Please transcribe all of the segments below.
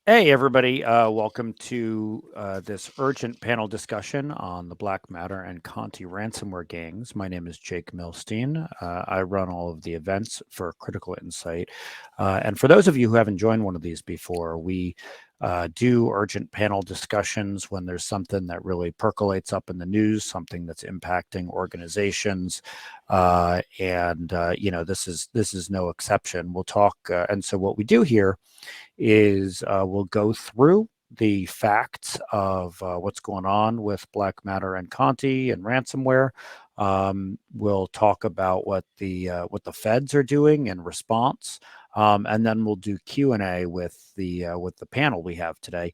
Hey, everybody. Welcome to this urgent panel discussion on the BlackMatter and Conti ransomware gangs. My name is Jake Milstein. I run all of the events for Critical Insight. And for those of you who haven't joined one of these before, we do urgent panel discussions when there's something that really percolates up in the news, something that's impacting organizations. This is no exception. We'll talk. And so what we do here is we'll go through the facts of what's going on with BlackMatter and Conti and ransomware. We'll talk about what the feds are doing in response, and then we'll do Q&A with the panel we have today.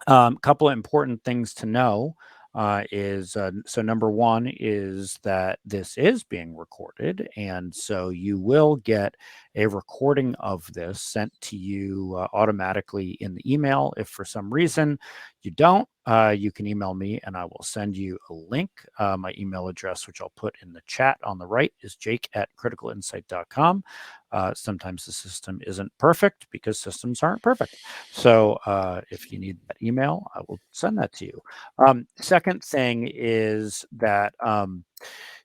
Couple of important things to know is so number one is that this is being recorded, and so you will get a recording of this sent to you automatically in the email. If for some reason you don't, you can email me and I will send you a link. My email address, which I'll put in the chat on the right, is jake@criticalinsight.com. Sometimes the system isn't perfect because systems aren't perfect. So if you need that email, I will send that to you. Second thing is that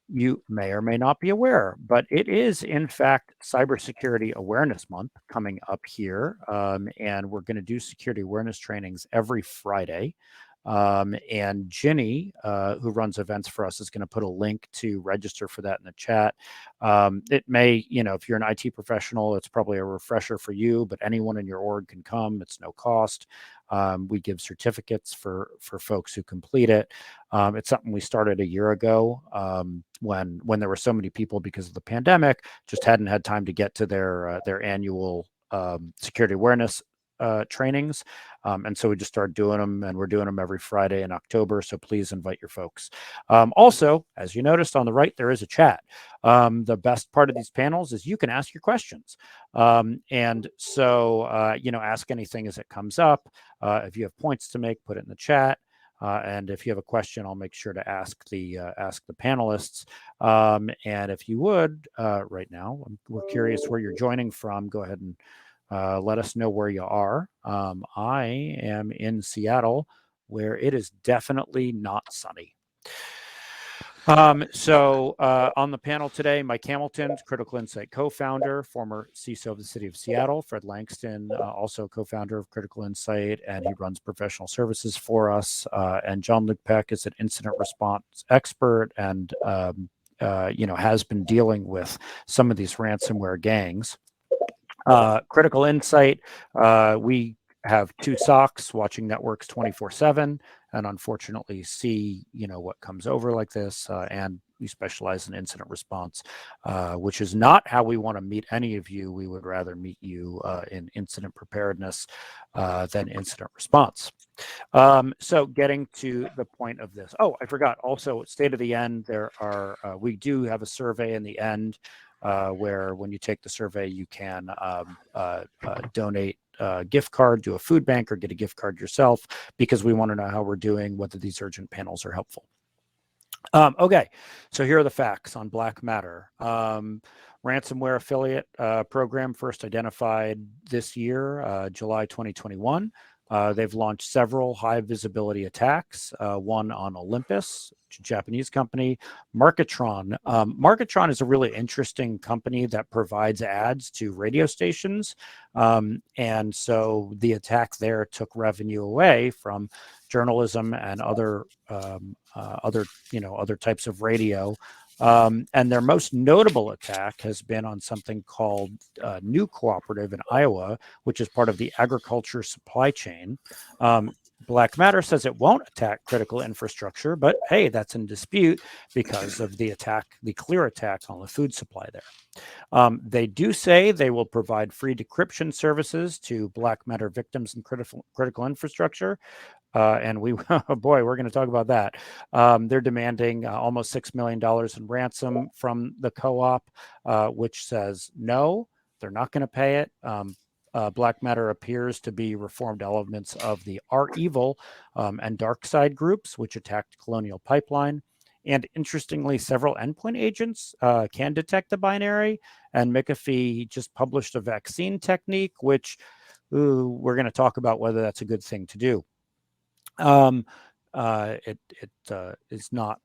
you may or may not be aware, but it is in fact Cybersecurity Awareness Month coming up here. And we're going to do security awareness trainings every Friday. And Ginny, who runs events for us, is going to put a link to register for that in the chat. It may, if you're an IT professional, it's probably a refresher for you, but anyone in your org can come. It's no cost. We give certificates for folks who complete it. It's something we started a year ago when there were so many people because of the pandemic, just hadn't had time to get to their annual security awareness trainings. And so we just started doing them, and we're doing them every Friday in October. So please invite your folks. Also, as you noticed on the right, there is a chat. The best part of these panels is you can ask your questions. And so, ask anything as it comes up. If you have points to make, put it in the chat. And if you have a question, I'll make sure to ask the panelists. And if you would, right now, we're curious where you're joining from. Go ahead and let us know where you are. I am in Seattle, where it is definitely not sunny. On the panel today, Mike Hamilton, Critical Insight co-founder, former CISO of the city of Seattle. Fred Langston, also co-founder of Critical Insight, and he runs professional services for us. And John Luke Peck is an incident response expert and has been dealing with some of these ransomware gangs. Critical Insight, we have two SOCs watching networks 24/7, and unfortunately see what comes over like this. And we specialize in incident response, which is not how we want to meet any of you. We would rather meet you in incident preparedness than incident response. So getting to the point of this. Oh, I forgot. Also, state of the end. We do have a survey in the end. Where when you take the survey, you can donate a gift card to a food bank or get a gift card yourself, because we want to know how we're doing, whether these urgent panels are helpful. Okay, so here are the facts on BlackMatter. Ransomware affiliate program first identified this year, July 2021. They've launched several high visibility attacks, one on Olympus, a Japanese company, Marketron. Marketron is a really interesting company that provides ads to radio stations. And so the attack there took revenue away from journalism and other types of radio. And their most notable attack has been on something called New Cooperative in Iowa, which is part of the agriculture supply chain. BlackMatter says it won't attack critical infrastructure, but hey, that's in dispute because of the clear attack on the food supply there. They do say they will provide free decryption services to BlackMatter victims in critical infrastructure. And oh boy, we're going to talk about that. They're demanding almost $6 million in ransom from the co-op, which says no, they're not going to pay it. BlackMatter appears to be reformed elements of the R-Evil and Dark Side groups, which attacked Colonial Pipeline. And interestingly, several endpoint agents can detect the binary. And Mcafee just published a vaccine technique, which we're going to talk about whether that's a good thing to do. It is not.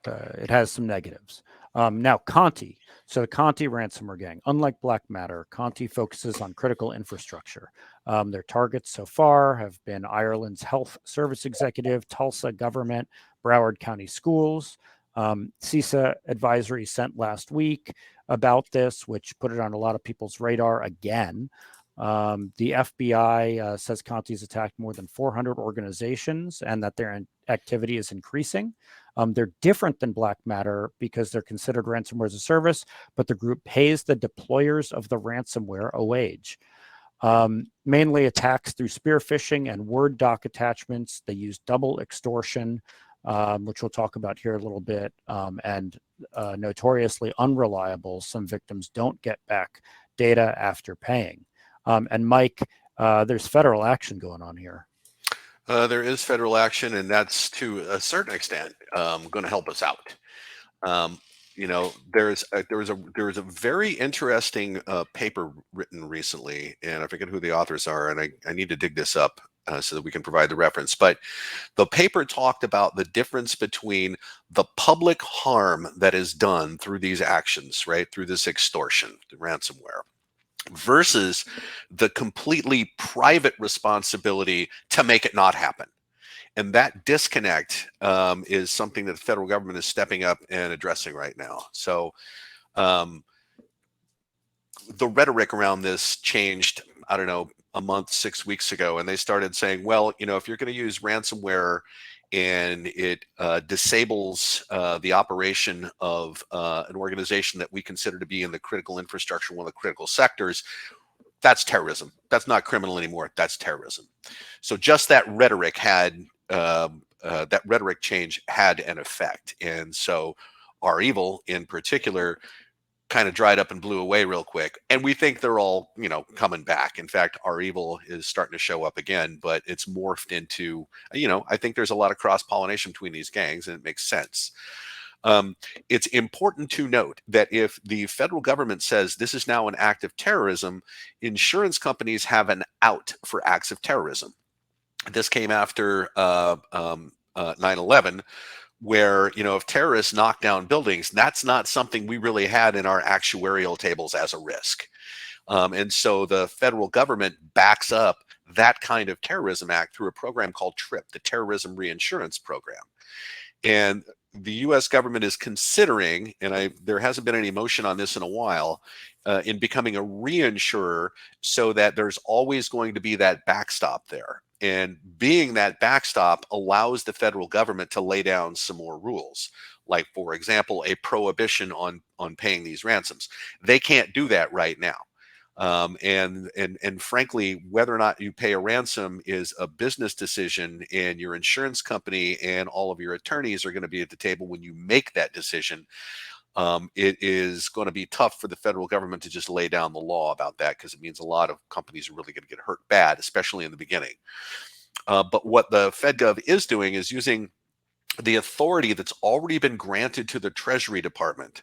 It has some negatives. Now, Conti. So the Conti ransomware gang, unlike BlackMatter, Conti focuses on critical infrastructure. Their targets so far have been Ireland's Health Service Executive, Tulsa government, Broward County schools. CISA advisory sent last week about this, which put it on a lot of people's radar again. The FBI says Conti's attacked more than 400 organizations and that their activity is increasing. They're different than BlackMatter because they're considered ransomware as a service, but the group pays the deployers of the ransomware a wage. Mainly attacks through spear phishing and Word doc attachments. They use double extortion, which we'll talk about here a little bit, and notoriously unreliable. Some victims don't get back data after paying. And Mike, there's federal action going on here. There is federal action, and that's to a certain extent going to help us out. There was a very interesting paper written recently, and I forget who the authors are, and I need to dig this up so that we can provide the reference. But the paper talked about the difference between the public harm that is done through these actions, right, through this extortion, the ransomware, versus the completely private responsibility to make it not happen. And that disconnect is something that the federal government is stepping up and addressing right now. So the rhetoric around this changed, I don't know, a month, 6 weeks ago, and they started saying, well, if you're going to use ransomware and it disables the operation of an organization that we consider to be in the critical infrastructure, one of the critical sectors, that's terrorism. That's not criminal anymore. That's terrorism. So just that rhetoric that rhetoric change had an effect. And so REvil in particular kind of dried up and blew away real quick. And we think they're all, coming back. In fact, REvil is starting to show up again, but it's morphed into, I think there's a lot of cross-pollination between these gangs, and it makes sense. It's important to note that if the federal government says this is now an act of terrorism, insurance companies have an out for acts of terrorism. This came after 9/11, where, if terrorists knock down buildings, that's not something we really had in our actuarial tables as a risk. And so the federal government backs up that kind of terrorism act through a program called TRIP, the Terrorism Reinsurance Program. And the U.S. government is considering, and there hasn't been any motion on this in a while, in becoming a reinsurer so that there's always going to be that backstop there. And being that backstop allows the federal government to lay down some more rules, like, for example, a prohibition on paying these ransoms. They can't do that right now. And frankly, whether or not you pay a ransom is a business decision, and your insurance company and all of your attorneys are going to be at the table when you make that decision. It is going to be tough for the federal government to just lay down the law about that, because it means a lot of companies are really going to get hurt bad, especially in the beginning. But what the FedGov is doing is using the authority that's already been granted to the Treasury Department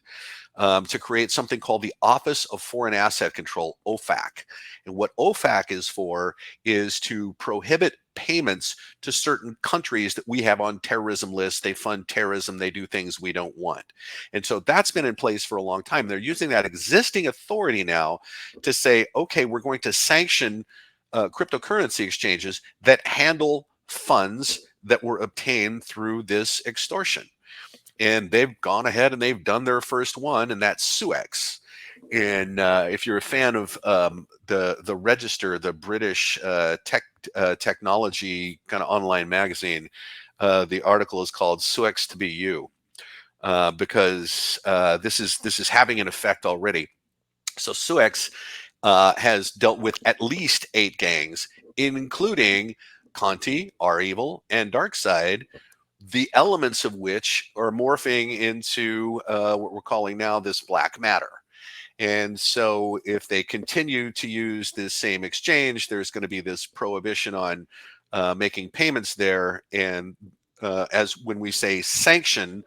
to create something called the Office of Foreign Asset Control, OFAC. And what OFAC is for is to prohibit payments to certain countries that we have on terrorism lists. They fund terrorism. They do things we don't want. And so that's been in place for a long time. They're using that existing authority now to say, okay, we're going to sanction cryptocurrency exchanges that handle funds that were obtained through this extortion. And they've gone ahead and they've done their first one, and that's Suex. And if you're a fan of the Register, the British technology kind of online magazine, the article is called "Suex to be You," because this is having an effect already. So Suex has dealt with at least 8 gangs, including Conti, REvil, and Darkside, the elements of which are morphing into what we're calling now this black matter. And so if they continue to use this same exchange, there's going to be this prohibition on making payments there. And as when we say sanction,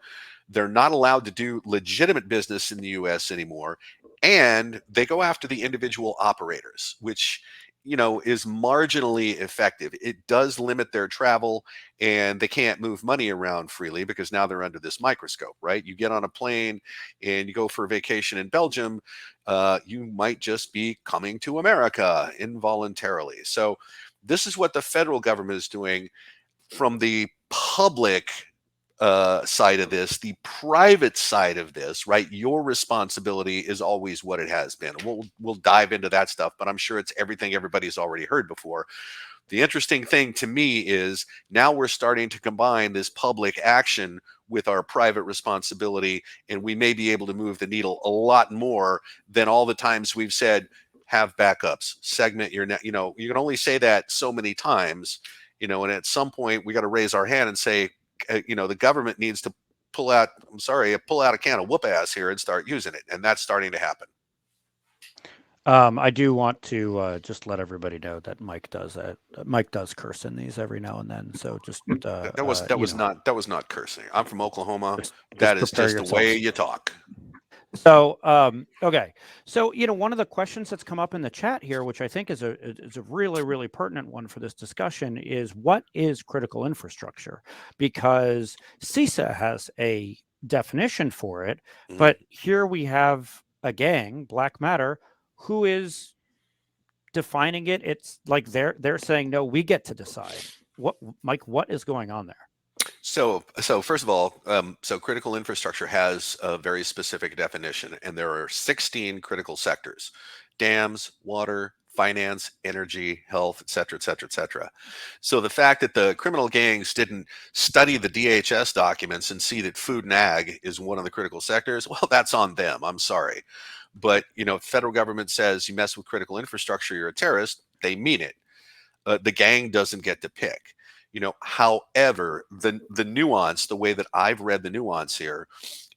they're not allowed to do legitimate business in the U.S. anymore. And they go after the individual operators, which is marginally effective. It does limit their travel, and they can't move money around freely because now they're under this microscope, right? You get on a plane and you go for a vacation in Belgium, you might just be coming to America involuntarily. So this is what the federal government is doing. From the public side of this, the private side of this, right? Your responsibility is always what it has been. We'll dive into that stuff, but I'm sure it's everything everybody's already heard before. The interesting thing to me is now we're starting to combine this public action with our private responsibility, and we may be able to move the needle a lot more than all the times we've said have backups, segment your net. You can only say that so many times, and at some point we got to raise our hand and say, the government needs to pull out a can of whoop ass here and start using it, and that's starting to happen. I do want to just let everybody know that Mike does that. Mike does curse in these every now and then. So just That was not cursing. I'm from Oklahoma. just That is prepare just the way yourselves. you talk. So, okay. So, one of the questions that's come up in the chat here, which I think is a really, really pertinent one for this discussion, is what is critical infrastructure? Because CISA has a definition for it, but here we have a gang, BlackMatter, who is defining it. It's like they're saying, no, we get to decide. What, Mike, what is going on there? So first of all, so critical infrastructure has a very specific definition, and there are 16 critical sectors: dams, water, finance, energy, health, et cetera, et cetera, et cetera. So the fact that the criminal gangs didn't study the DHS documents and see that food and ag is one of the critical sectors, well, that's on them. I'm sorry. But, federal government says you mess with critical infrastructure, you're a terrorist. They mean it. The gang doesn't get to pick. However, the nuance, the way that I've read the nuance here,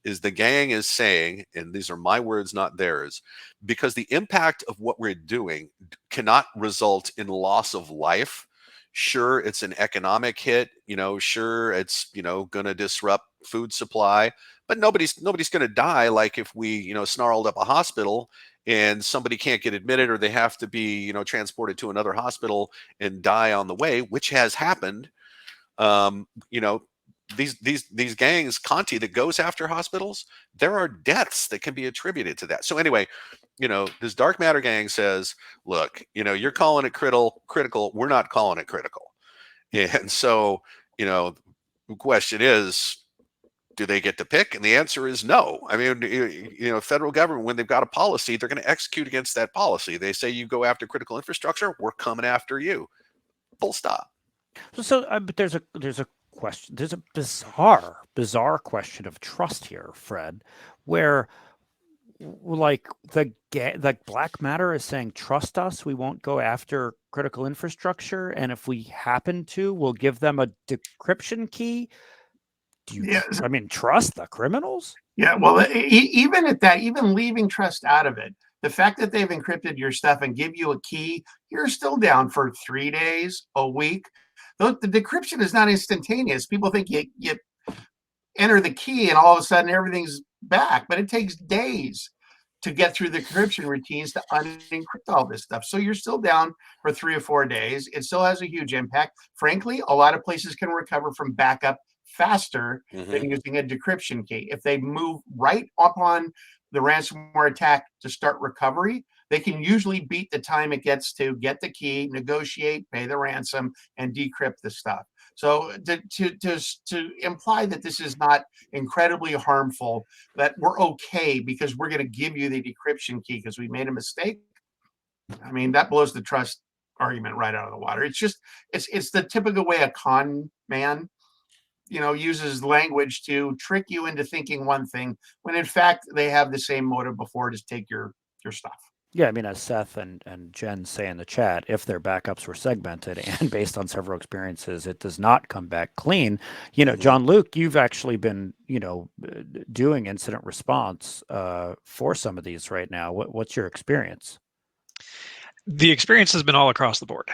is the gang is saying, and these are my words, not theirs, because the impact of what we're doing cannot result in loss of life. Sure, it's an economic hit. Sure, it's going to disrupt food supply, but nobody's going to die. Like if we snarled up a hospital and somebody can't get admitted, or they have to be transported to another hospital and die on the way, which has happened. um, you know these gangs, Conti, that goes after hospitals, there are deaths that can be attributed to that. So anyway, this dark matter gang says, look, you're calling it critical, we're not calling it critical. And so the question is, do they get to pick? And the answer is no. I mean, federal government, when they've got a policy, they're going to execute against that policy. They say you go after critical infrastructure, we're coming after you. Full stop. So, but there's a question. There's a bizarre question of trust here, Fred, where like the Black Matter is saying, trust us, we won't go after critical infrastructure, and if we happen to, we'll give them a decryption key. Do you? I mean, trust the criminals? Yeah, well, even at that, even leaving trust out of it, the fact that they've encrypted your stuff and give you a key, you're still down for 3 days, a week. The decryption is not instantaneous. People think you enter the key and all of a sudden everything's back, but it takes days to get through the encryption routines to unencrypt all this stuff. So you're still down for 3 or 4 days. It still has a huge impact. Frankly, a lot of places can recover from backup faster than using a decryption key. If they move right upon the ransomware attack to start recovery, they can usually beat the time it gets to get the key, negotiate, pay the ransom, and decrypt the stuff. So to imply that this is not incredibly harmful, that we're okay because we're going to give you the decryption key because we made a mistake, I mean, that blows the trust argument right out of the water. It's the typical way a con man uses language to trick you into thinking one thing when in fact they have the same motive before, to take your stuff. Yeah, I mean, as Seth and Jen say in the chat, if their backups were segmented and based on several experiences, it does not come back clean. John Luke, you've actually been, doing incident response for some of these right now. What's your experience? The experience has been all across the board.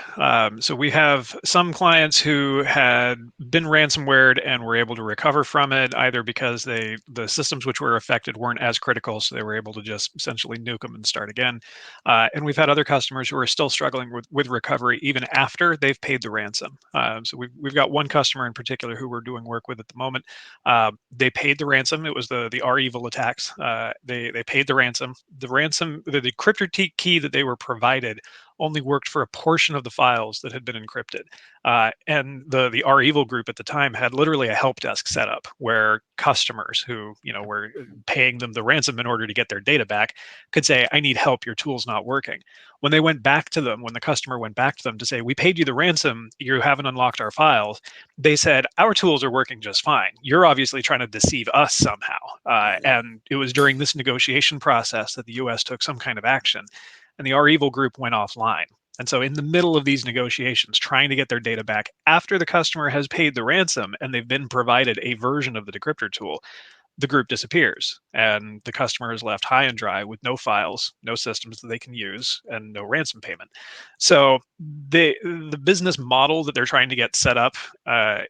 So we have some clients who had been ransomwared and were able to recover from it, either because the systems which were affected weren't as critical, so they were able to just essentially nuke them and start again. And we've had other customers who are still struggling with recovery even after they've paid the ransom. So we've got one customer in particular who we're doing work with at the moment. They paid the ransom. It was the REvil attacks. They paid the ransom. The decryptor key that they were provided only worked for a portion of the files that had been encrypted. And the REvil group at the time had literally a help desk set up where customers who were paying them the ransom in order to get their data back could say, "I need help. Your tool's not working." When the customer went back to them to say, "We paid you the ransom. You haven't unlocked our files," they said, "Our tools are working just fine. You're obviously trying to deceive us somehow." And it was during this negotiation process that the U.S. took some kind of action, and the REvil group went offline. And so, in the middle of these negotiations, trying to get their data back after the customer has paid the ransom and they've been provided a version of the decryptor tool, the group disappears and the customer is left high and dry with no files, no systems that they can use, and no ransom payment. So the business model that they're trying to get set up,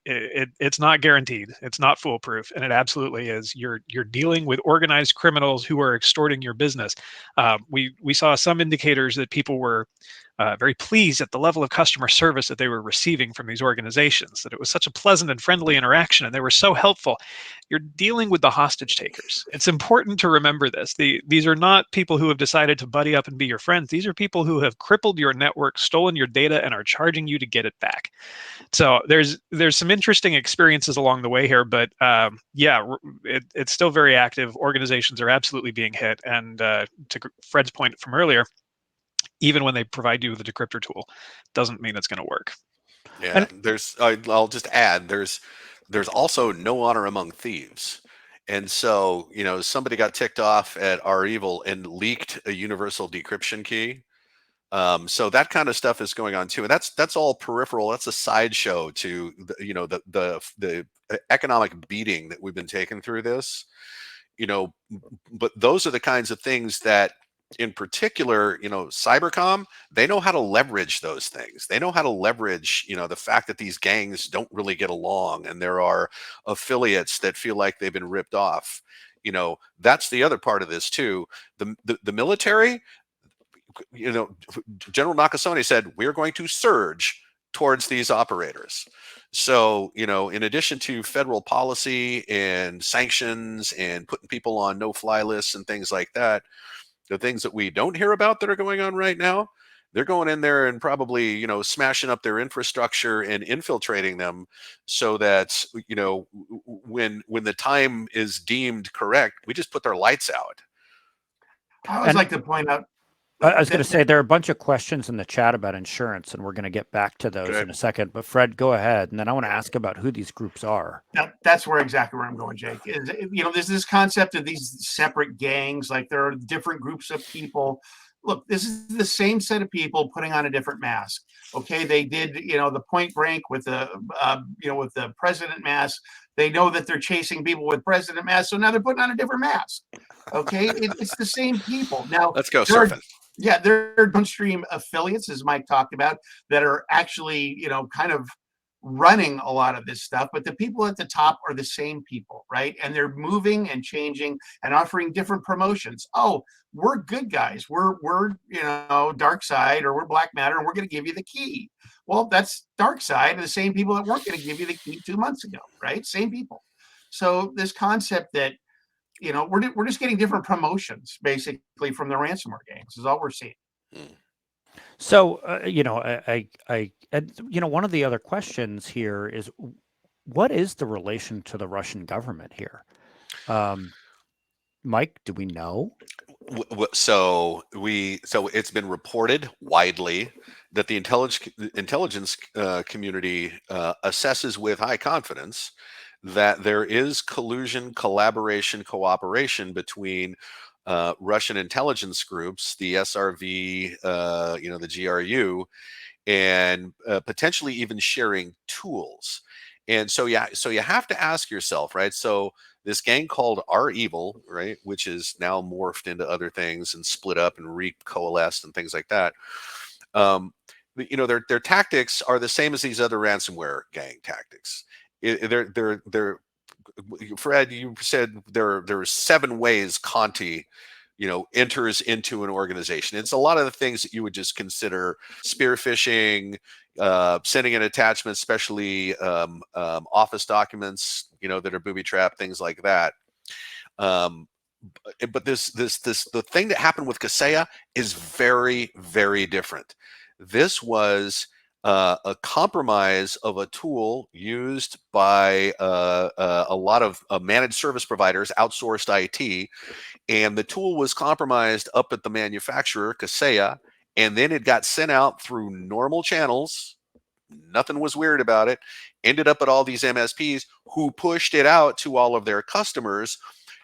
it's not guaranteed, it's not foolproof, and it absolutely is. You're dealing with organized criminals who are extorting your business. We saw some indicators that people were very pleased at the level of customer service that they were receiving from these organizations, that it was such a pleasant and friendly interaction and they were so helpful. You're dealing with the hostage takers. It's important to remember this. These are not people who have decided to buddy up and be your friends. These are people who have crippled your network, stolen your data, and are charging you to get it back. So there's some interesting experiences along the way here, but it's still very active. Organizations are absolutely being hit, and to Fred's point from earlier, even when they provide you with a decryptor tool, doesn't mean it's going to work. Yeah, I'll just add, there's also no honor among thieves. And so, somebody got ticked off at REvil and leaked a universal decryption key. So that kind of stuff is going on too, and that's all peripheral. That's a sideshow to the economic beating that we've been taking through this. But those are the kinds of things that, in particular, cybercom, they know how to leverage those things. They know how to leverage, the fact that these gangs don't really get along and there are affiliates that feel like they've been ripped off. That's the other part of this too. The military, General Nakasone said, we're going to surge towards these operators. So, in addition to federal policy and sanctions and putting people on no-fly lists and things like that, the things that we don't hear about that are going on right now, they're going in there and probably, smashing up their infrastructure and infiltrating them so that, when the time is deemed correct, we just put their lights out. I always like to point out. I was going to say there are a bunch of questions in the chat about insurance, and we're going to get back to those in a second. But Fred, go ahead, and then I want to ask about who these groups are. That's exactly where I'm going, Jake. Is there's this concept of these separate gangs, like there are different groups of people. Look, this is the same set of people putting on a different mask. Okay, they did the point blank with the with the president mask. They know that they're chasing people with president masks, so now they're putting on a different mask. Okay, it's the same people. Now let's go surfing. There are downstream affiliates, as Mike talked about, that are actually, kind of running a lot of this stuff. But the people at the top are the same people, right? And they're moving and changing and offering different promotions. Oh, we're good guys. We're dark side, or we're black matter, and we're going to give you the key. Well, that's dark side, the same people that weren't going to give you the key 2 months ago, right? Same people. So this concept that we're just getting different promotions basically from the ransomware gangs is all we're seeing. So, one of the other questions here is, what is the relation to the Russian government here? Mike, do we know? So it's been reported widely that the intelligence community assesses with high confidence that there is collusion, collaboration, cooperation between Russian intelligence groups, the SRV, the GRU, and potentially even sharing tools. And so you have to ask yourself, right? So this gang called REvil, right, which is now morphed into other things and split up and recoalesced and things like that. Their tactics are the same as these other ransomware gang tactics. They're Fred, you said there are 7 ways Conti, enters into an organization. It's a lot of the things that you would just consider spear phishing, sending an attachment, especially office documents, that are booby trapped, things like that. But the thing that happened with Kaseya is very, very different. This was a compromise of a tool used by a lot of managed service providers, outsourced IT, and the tool was compromised up at the manufacturer, Kaseya, and then it got sent out through normal channels. Nothing was weird about it. Ended up at all these MSPs who pushed it out to all of their customers.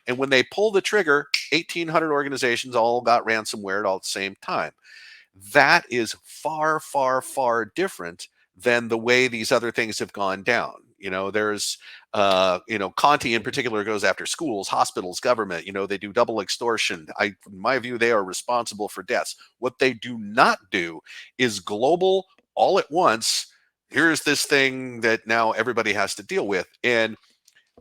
And when they pulled the trigger, 1,800 organizations all got ransomware all at the same time. That is far, far, far different than the way these other things have gone down. There's, Conti in particular goes after schools, hospitals, government. They do double extortion. In my view, they are responsible for deaths. What they do not do is global all at once. Here's this thing that now everybody has to deal with. And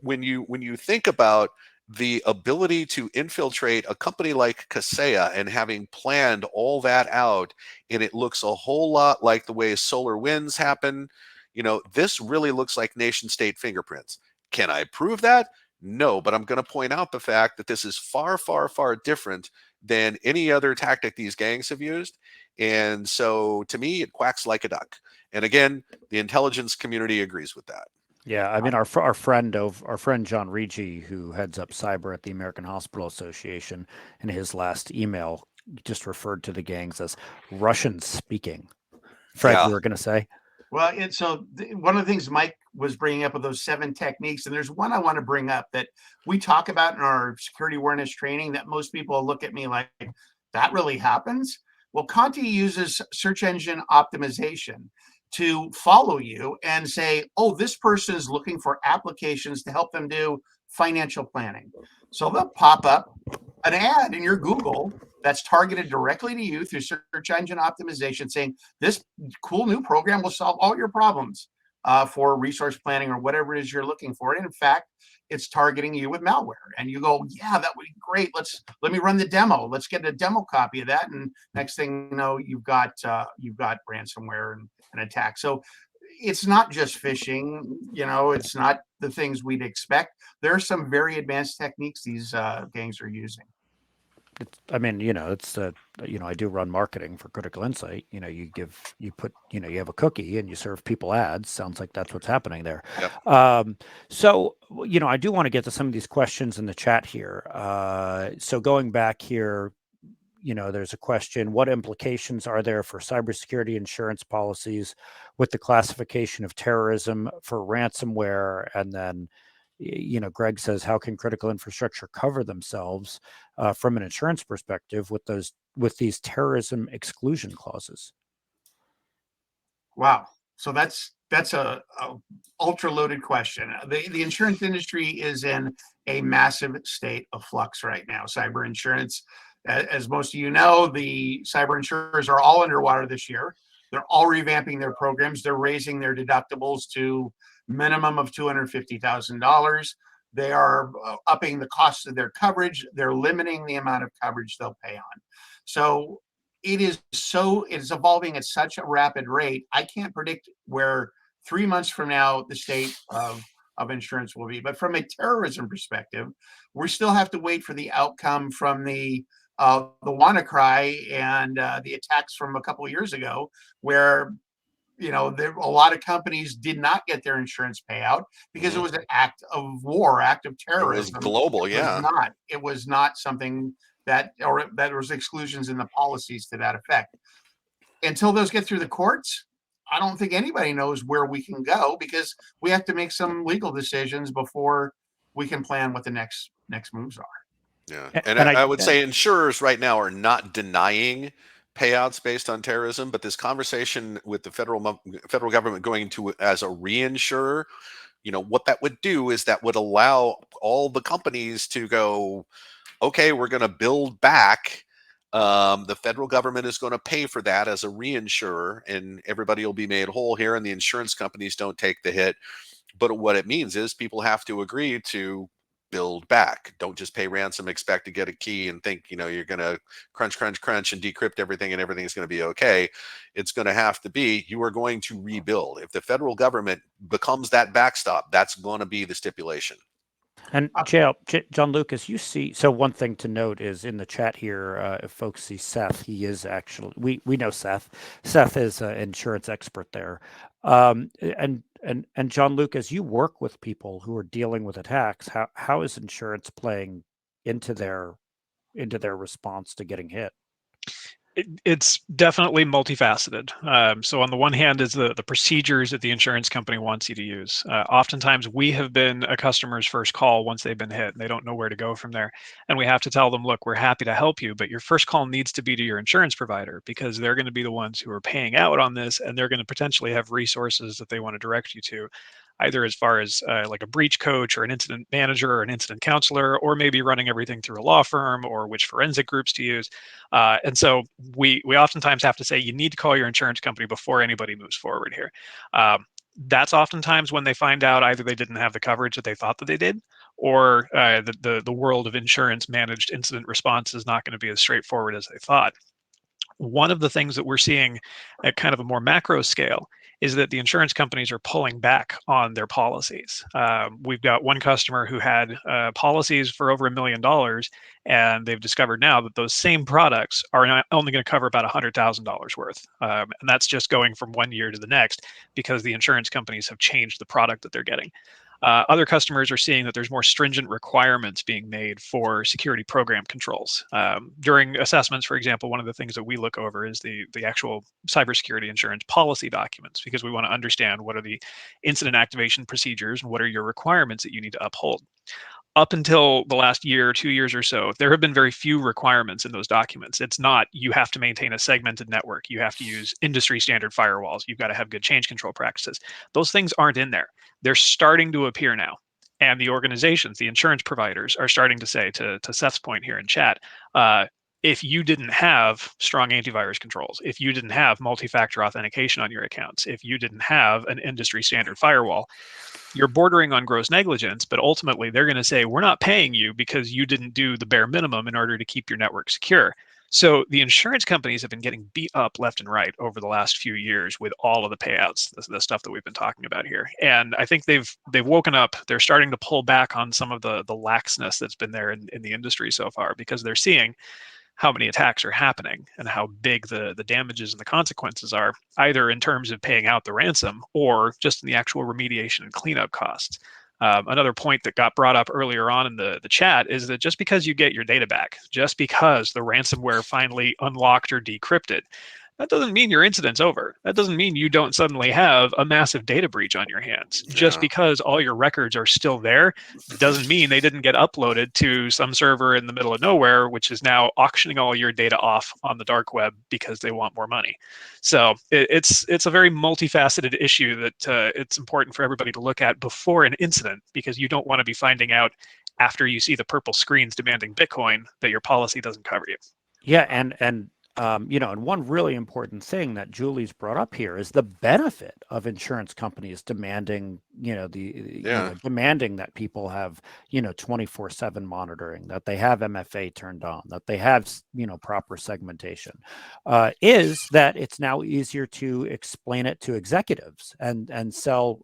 when you think about the ability to infiltrate a company like Kaseya and having planned all that out, and it looks a whole lot like the way SolarWinds happen, this really looks like nation state fingerprints. Can I prove that? No, but I'm going to point out the fact that this is far, far, far different than any other tactic these gangs have used. And so to me, it quacks like a duck. And again, the intelligence community agrees with that. Yeah, I mean, our friend John Ricci, who heads up cyber at the American Hospital Association, in his last email just referred to the gangs as Russian speaking. Fred, Yeah. you were going to say? Well, one of the things Mike was bringing up with those 7 techniques, and there's one I want to bring up that we talk about in our security awareness training that most people look at me like, that really happens? Well, Conti uses search engine optimization to follow you and say, oh, this person is looking for applications to help them do financial planning. So they'll pop up an ad in your Google that's targeted directly to you through search engine optimization, saying this cool new program will solve all your problems for resource planning or whatever it is you're looking for. And in fact, it's targeting you with malware. And you go, yeah, that would be great. Let me run the demo. Let's get a demo copy of that. And next thing you know, you've got ransomware and an attack. So it's not just phishing, it's not the things we'd expect. There are some very advanced techniques these gangs are using. I mean, it's I do run marketing for Critical Insight. You have a cookie and you serve people ads. Sounds like that's what's happening there. Yep. So, I do want to get to some of these questions in the chat here. So going back here, there's a question: what implications are there for cybersecurity insurance policies with the classification of terrorism for ransomware? And then, Greg says, how can critical infrastructure cover themselves from an insurance perspective with these terrorism exclusion clauses? Wow. So that's a ultra loaded question. The insurance industry is in a massive state of flux right now. Cyber insurance, as most of you know, the cyber insurers are all underwater this year. They're all revamping their programs. They're raising their deductibles to minimum of $250,000. They are upping the cost of their coverage. They're limiting the amount of coverage they'll pay on. So it's evolving at such a rapid rate. I can't predict where 3 months from now the state of insurance will be. But from a terrorism perspective, we still have to wait for the outcome from the WannaCry and the attacks from a couple of years ago, where a lot of companies did not get their insurance payout because it was an act of war, act of terrorism. It was global, yeah. It was not something that there was exclusions in the policies to that effect. Until those get through the courts, I don't think anybody knows where we can go, because we have to make some legal decisions before we can plan what the next moves are. Yeah, and I would say insurers right now are not denying payouts based on terrorism, but this conversation with the federal government going to as a reinsurer, what that would do is that would allow all the companies to go, okay, we're going to build back The federal government is going to pay for that as a reinsurer, and everybody will be made whole here, and the insurance companies don't take the hit. But what it means is people have to agree to build back. Don't just pay ransom, expect to get a key and think, you're going to crunch, crunch, crunch and decrypt everything and everything's going to be okay. It's going to have to be, you are going to rebuild. If the federal government becomes that backstop, that's going to be the stipulation. And John Lucas, you see, so one thing to note is in the chat here, if folks see Seth, he is actually, we know Seth. Seth is an insurance expert there. And John Lucas, you work with people who are dealing with attacks. How is insurance playing into their response to getting hit? It's definitely multifaceted. So on the one hand is the procedures that the insurance company wants you to use. Oftentimes we have been a customer's first call once they've been hit and they don't know where to go from there. And we have to tell them, look, we're happy to help you, but your first call needs to be to your insurance provider because they're going to be the ones who are paying out on this and they're going to potentially have resources that they want to direct you to, either as far as like a breach coach or an incident manager or an incident counselor, or maybe running everything through a law firm or which forensic groups to use. And so we oftentimes have to say you need to call your insurance company before anybody moves forward here. That's oftentimes when they find out either they didn't have the coverage that they thought that they did, or the world of insurance managed incident response is not going to be as straightforward as they thought. One of the things that we're seeing at kind of a more macro scale is that the insurance companies are pulling back on their policies. We've got one customer who had policies for over $1 million, and they've discovered now that those same products are only going to cover about $100,000 worth. And that's just going from one year to the next because the insurance companies have changed the product that they're getting. Other customers are seeing that there's more stringent requirements being made for security program controls. During assessments, for example, one of the things that we look over is the actual cybersecurity insurance policy documents because we want to understand what are the incident activation procedures and what are your requirements that you need to uphold. Up until the last year, 2 years or so, there have been very few requirements in those documents. It's not you have to maintain a segmented network, you have to use industry standard firewalls, you've got to have good change control practices. Those things aren't in there. They're starting to appear now. And the organizations, the insurance providers, are starting to say, to Seth's point here in chat, if you didn't have strong antivirus controls, if you didn't have multi-factor authentication on your accounts, if you didn't have an industry standard firewall, you're bordering on gross negligence, but ultimately they're going to say, we're not paying you because you didn't do the bare minimum in order to keep your network secure. So the insurance companies have been getting beat up left and right over the last few years with all of the payouts, the stuff that we've been talking about here. And I think they've woken up. They're starting to pull back on some of the laxness that's been there in the industry so far because they're seeing how many attacks are happening and how big the damages and the consequences are, either in terms of paying out the ransom or just in the actual remediation and cleanup costs. Another point that got brought up earlier on in the chat is that just because you get your data back, just because the ransomware finally unlocked or decrypted, that doesn't mean your incident's over. That doesn't mean you don't suddenly have a massive data breach on your hands. Yeah. Just because all your records are still there doesn't mean they didn't get uploaded to some server in the middle of nowhere, which is now auctioning all your data off on the dark web because they want more money. So it's a very multifaceted issue that it's important for everybody to look at before an incident, because you don't want to be finding out after you see the purple screens demanding Bitcoin that your policy doesn't cover you. Yeah, and and one really important thing that Julie's brought up here is the benefit of insurance companies demanding, demanding that people have, 24/7 monitoring, that they have MFA turned on, that they have, proper segmentation, is that it's now easier to explain it to executives and sell,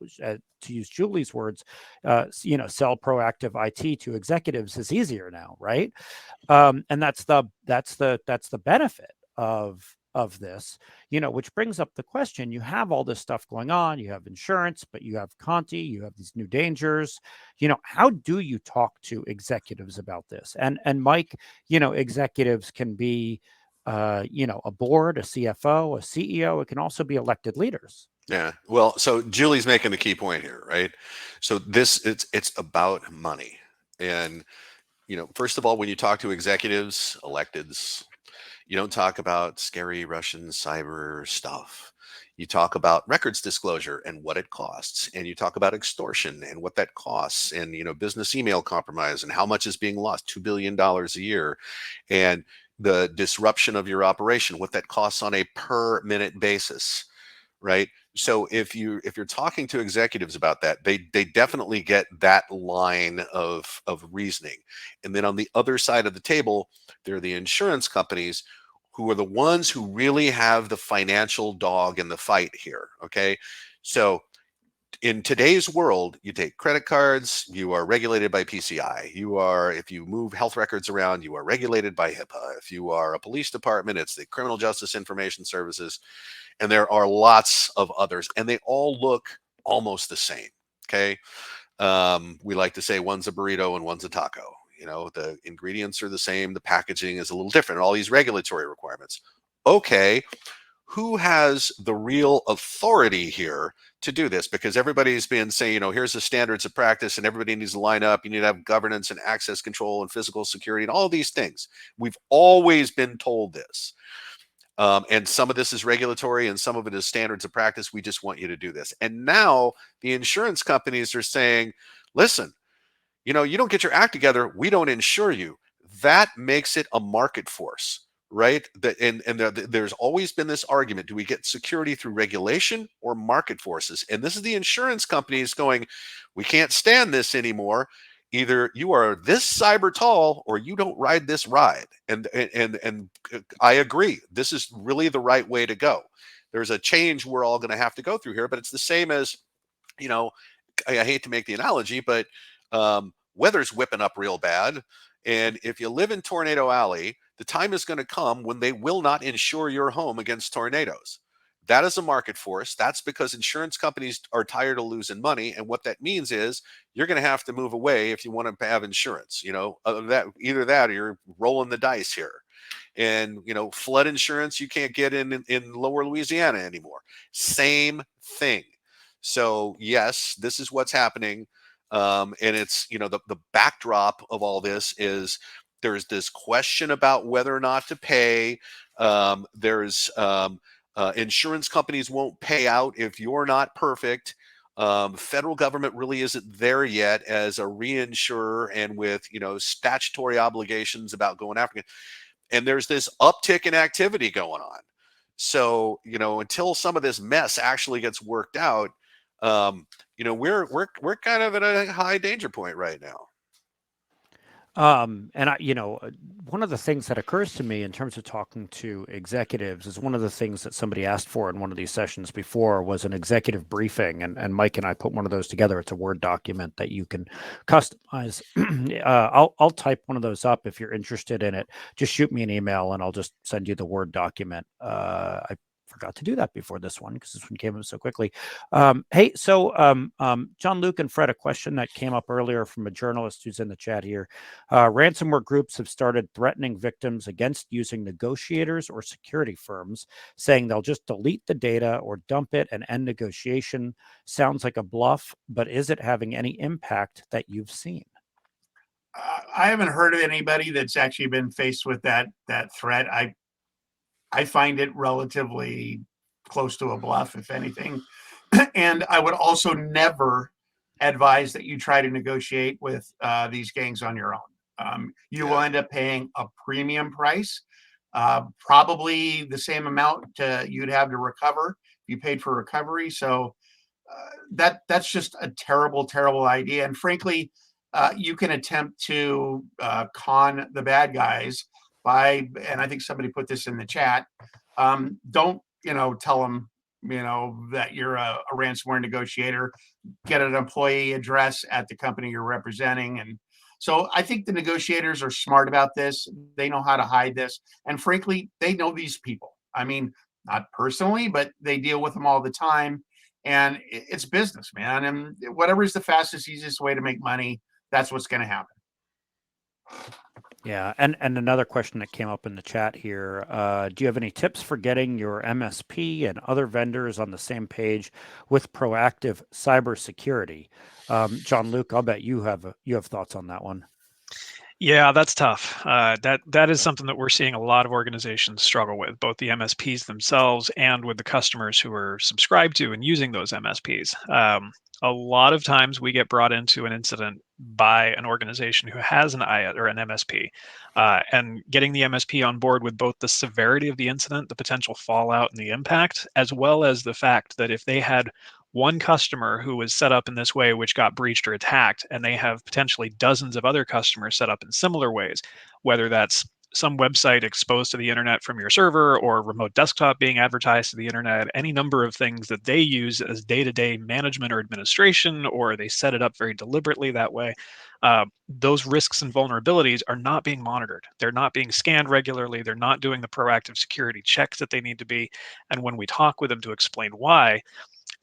to use Julie's words, sell proactive IT to executives is easier now, right? And that's the benefit of this, which brings up the question. You have all this stuff going on, you have insurance, but you have Conti, you have these new dangers. How do you talk to executives about this? And Mike, executives can be a board, a CFO, a CEO. It can also be elected leaders. Yeah. Well, so Julie's making the key point here, right? So it's about money. And first of all, when you talk to executives, electeds, you don't talk about scary Russian cyber stuff. You talk about records disclosure and what it costs. And you talk about extortion and what that costs, and, business email compromise and how much is being lost, $2 billion a year. And the disruption of your operation, what that costs on a per minute basis, right? So if you're talking to executives about that, they definitely get that line of reasoning. And then on the other side of the table, there are the insurance companies who are the ones who really have the financial dog in the fight here. Okay, so in today's world, you take credit cards, you are regulated by PCI. You are, if you move health records around, you are regulated by HIPAA. If you are a police department, it's the Criminal Justice Information Services. And there are lots of others, and they all look almost the same. Okay. We like to say one's a burrito and one's a taco. You know, the ingredients are the same, the packaging is a little different, all these regulatory requirements. Okay, who has the real authority here to do this? Because everybody's been saying, you know, here's the standards of practice and everybody needs to line up. You need to have governance and access control and physical security and all these things. We've always been told this. And some of this is regulatory and some of it is standards of practice. We just want you to do this. And now the insurance companies are saying, listen, you know, you don't get your act together, we don't insure you. That makes it a market force, right? There's always been this argument: do we get security through regulation or market forces? And this is the insurance companies going, we can't stand this anymore. Either you are this cyber tall or you don't ride this ride. And I agree, this is really the right way to go. There's a change we're all going to have to go through here, but it's the same as, you know, I hate to make the analogy, but weather's whipping up real bad. And if you live in Tornado Alley, the time is going to come when they will not insure your home against tornadoes. That is a market force. That's because insurance companies are tired of losing money. And what that means is you're going to have to move away if you want to have insurance. You know, either that or you're rolling the dice here. And, you know, flood insurance you can't get in lower Louisiana anymore. Same thing. So yes, this is what's happening. And it's, you know, the backdrop of all this is there's this question about whether or not to pay. Insurance companies won't pay out if you're not perfect. Federal government really isn't there yet as a reinsurer and with, you know, statutory obligations about going after it. And there's this uptick in activity going on. So, you know, until some of this mess actually gets worked out, you know, we're kind of at a high danger point right now. And I, you know, one of the things that occurs to me in terms of talking to executives is one of the things that somebody asked for in one of these sessions before was an executive briefing, and Mike and I put one of those together. It's a Word document that you can customize. I'll type one of those up if you're interested in it. Just shoot me an email and I'll just send you the Word document. I forgot to do that before this one because this one came up so quickly. Hey, so John Luke and Fred, a question that came up earlier from a journalist who's in the chat here. Ransomware groups have started threatening victims against using negotiators or security firms, saying they'll just delete the data or dump it and end negotiation. Sounds like a bluff, but is it having any impact that you've seen? I haven't heard of anybody that's actually been faced with that threat. I find it relatively close to a bluff, if anything. And I would also never advise that you try to negotiate with these gangs on your own. You will end up paying a premium price, probably the same amount you'd have to recover if you paid for recovery. So that's just a terrible, terrible idea. And frankly, you can attempt to con the bad guys by, and I think somebody put this in the chat, don't, you know, tell them, you know, that you're a ransomware negotiator. Get an employee address at the company you're representing. And so I think the negotiators are smart about this. They know how to hide this. And frankly, they know these people. I mean, not personally, but they deal with them all the time. And it's business, man. And whatever is the fastest, easiest way to make money, that's what's going to happen. Yeah, and another question that came up in the chat here, do you have any tips for getting your MSP and other vendors on the same page with proactive cybersecurity? John Luke, I'll bet you have thoughts on that one. Yeah, that's tough. That is something that we're seeing a lot of organizations struggle with, both the MSPs themselves and with the customers who are subscribed to and using those MSPs. A lot of times we get brought into an incident by an organization who has an IAT or an MSP, and getting the MSP on board with both the severity of the incident, the potential fallout and the impact, as well as the fact that if they had one customer who was set up in this way, which got breached or attacked, and they have potentially dozens of other customers set up in similar ways, whether that's some website exposed to the internet from your server or remote desktop being advertised to the internet, any number of things that they use as day-to-day management or administration, or they set it up very deliberately that way. Those risks and vulnerabilities are not being monitored. They're not being scanned regularly. They're not doing the proactive security checks that they need to be. And when we talk with them to explain why,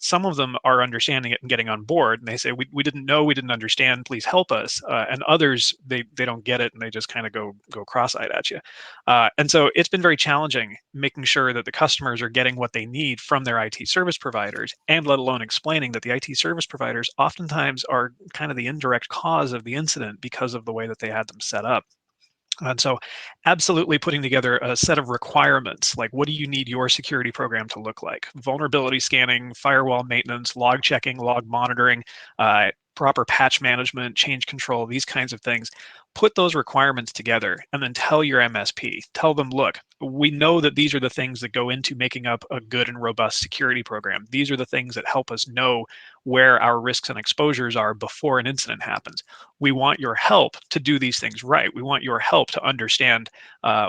some of them are understanding it and getting on board, and they say, we didn't know, we didn't understand, please help us. And others, they don't get it, and they just kind of go cross-eyed at you. And so it's been very challenging making sure that the customers are getting what they need from their IT service providers, and let alone explaining that the IT service providers oftentimes are kind of the indirect cause of the incident because of the way that they had them set up. And so absolutely putting together a set of requirements, like what do you need your security program to look like? Vulnerability scanning, firewall maintenance, log checking, log monitoring, proper patch management, change control, these kinds of things. Put those requirements together and then tell your MSP, tell them, look, we know that these are the things that go into making up a good and robust security program. These are the things that help us know where our risks and exposures are before an incident happens. We want your help to do these things right. We want your help to understand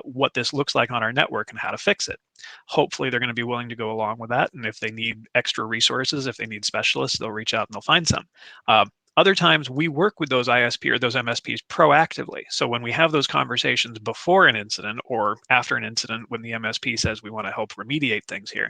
what this looks like on our network and how to fix it. Hopefully, they're going to be willing to go along with that. And if they need extra resources, if they need specialists, they'll reach out and they'll find some. Other times we work with those ISP or those MSPs proactively. So when we have those conversations before an incident or after an incident, when the MSP says we want to help remediate things here,